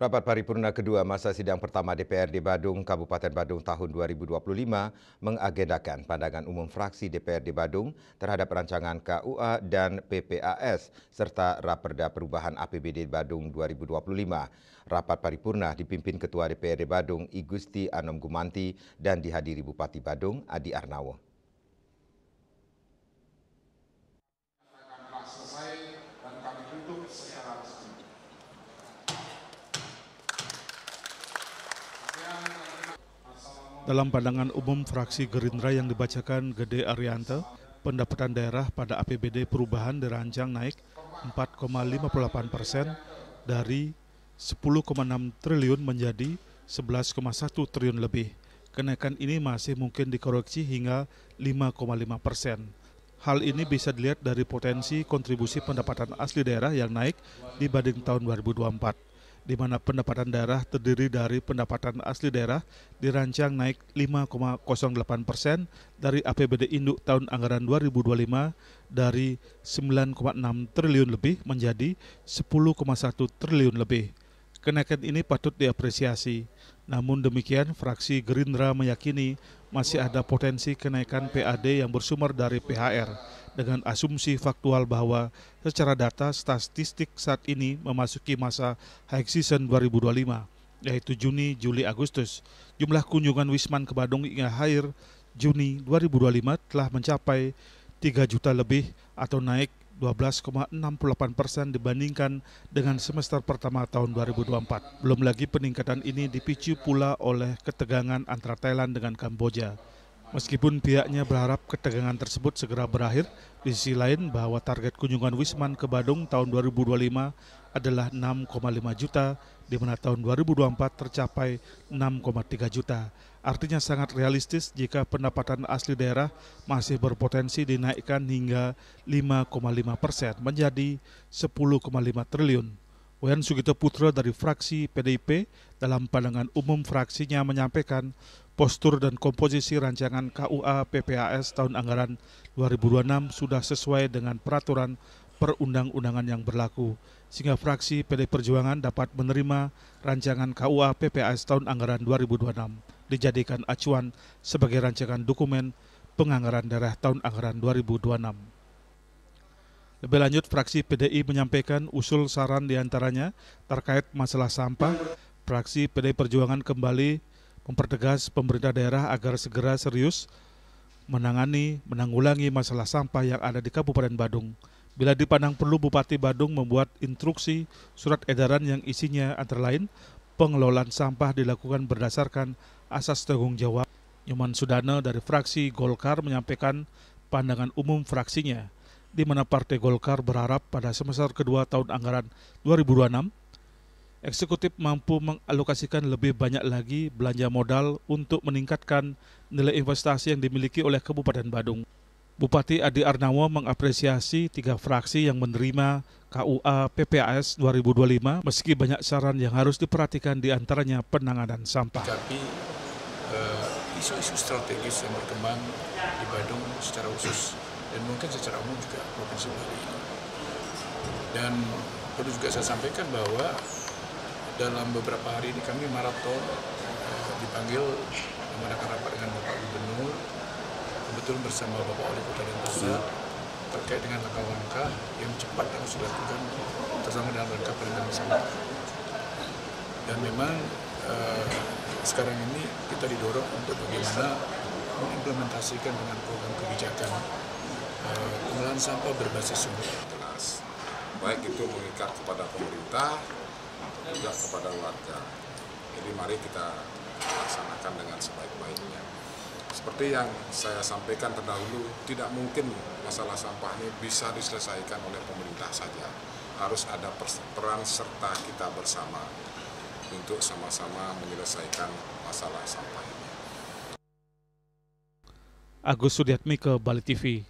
Rapat paripurna kedua masa sidang pertama DPRD Badung, Kabupaten Badung tahun 2025 mengagendakan pandangan umum fraksi DPRD Badung terhadap rancangan KUA dan PPAS serta Raperda Perubahan APBD Badung 2025. Rapat paripurna dipimpin Ketua DPRD Badung I Gusti Anom Gumanti dan dihadiri Bupati Badung Adi Arnawo. Dalam pandangan umum fraksi Gerindra yang dibacakan Gede Arianto, pendapatan daerah pada APBD perubahan dirancang naik 4,58% dari 10,6 triliun menjadi 11,1 triliun lebih. Kenaikan ini masih mungkin dikoreksi hingga 5,5%. Hal ini bisa dilihat dari potensi kontribusi pendapatan asli daerah yang naik dibanding tahun 2024. Di mana pendapatan daerah terdiri dari pendapatan asli daerah dirancang naik 5,08% dari APBD induk tahun anggaran 2025 dari 9,6 triliun lebih menjadi 10,1 triliun lebih. Kenaikan ini patut diapresiasi. Namun demikian, fraksi Gerindra meyakini masih ada potensi kenaikan PAD yang bersumber dari PHR dengan asumsi faktual bahwa secara data statistik saat ini memasuki masa high season 2025, yaitu Juni, Juli, Agustus. Jumlah kunjungan Wisman ke Badung hingga akhir Juni 2025 telah mencapai 3 juta lebih atau naik 12,68% dibandingkan dengan semester pertama tahun 2024. Belum lagi peningkatan ini dipicu pula oleh ketegangan antara Thailand dengan Kamboja. Meskipun pihaknya berharap ketegangan tersebut segera berakhir, di sisi lain bahwa target kunjungan Wisman ke Badung tahun 2025 adalah 6,5 juta, di mana tahun 2024 tercapai 6,3 juta. Artinya sangat realistis jika pendapatan asli daerah masih berpotensi dinaikkan hingga 5,5% menjadi 10,5 triliun. Wayan Sugito Putra dari fraksi PDIP dalam pandangan umum fraksinya menyampaikan postur dan komposisi rancangan KUA PPAS tahun anggaran 2026 sudah sesuai dengan peraturan perundang-undangan yang berlaku, sehingga fraksi PD Perjuangan dapat menerima rancangan KUA PPAS tahun anggaran 2026 dijadikan acuan sebagai rancangan dokumen penganggaran daerah tahun anggaran 2026. Lebih lanjut, fraksi PDI menyampaikan usul saran diantaranya terkait masalah sampah. Fraksi PD Perjuangan kembali mempertegas pemerintah daerah agar segera serius menanggulangi masalah sampah yang ada di Kabupaten Badung. Bila dipandang perlu, Bupati Badung membuat instruksi surat edaran yang isinya antara lain pengelolaan sampah dilakukan berdasarkan asas tanggung jawab. Nyoman Sudana dari fraksi Golkar menyampaikan pandangan umum fraksinya, di mana Partai Golkar berharap pada semester kedua tahun anggaran 2026, eksekutif mampu mengalokasikan lebih banyak lagi belanja modal untuk meningkatkan nilai investasi yang dimiliki oleh Kabupaten Badung. Bupati Adi Arnawo mengapresiasi 3 fraksi yang menerima KUA PPAS 2025 meski banyak saran yang harus diperhatikan diantaranya penanganan sampah. Tapi isu-isu strategis yang berkembang di Badung secara khusus dan mungkin secara umum juga Provinsi Bali. Dan perlu juga saya sampaikan bahwa dalam beberapa hari ini kami maraton dipanggil mengadakan rapat dengan Bapak Gubernur, kebetulan bersama Bapak Wali Kota Denpasar terkait dengan langkah-langkah yang cepat yang harus dilakukan terutama dalam rangka penanganan sampah. Dan memang sekarang ini kita didorong untuk bagaimana mengimplementasikan dengan program kebijakan pengelolaan sampah berbasis sumber. Jelas, baik itu mengikat kepada pemerintah juga kepada warga. Jadi mari kita laksanakan dengan sebaik-baiknya. Seperti yang saya sampaikan terdahulu, tidak mungkin masalah sampah ini bisa diselesaikan oleh pemerintah saja. Harus ada peran serta kita bersama untuk sama-sama menyelesaikan masalah sampah ini. Agus Sudiatmiko, Bali TV.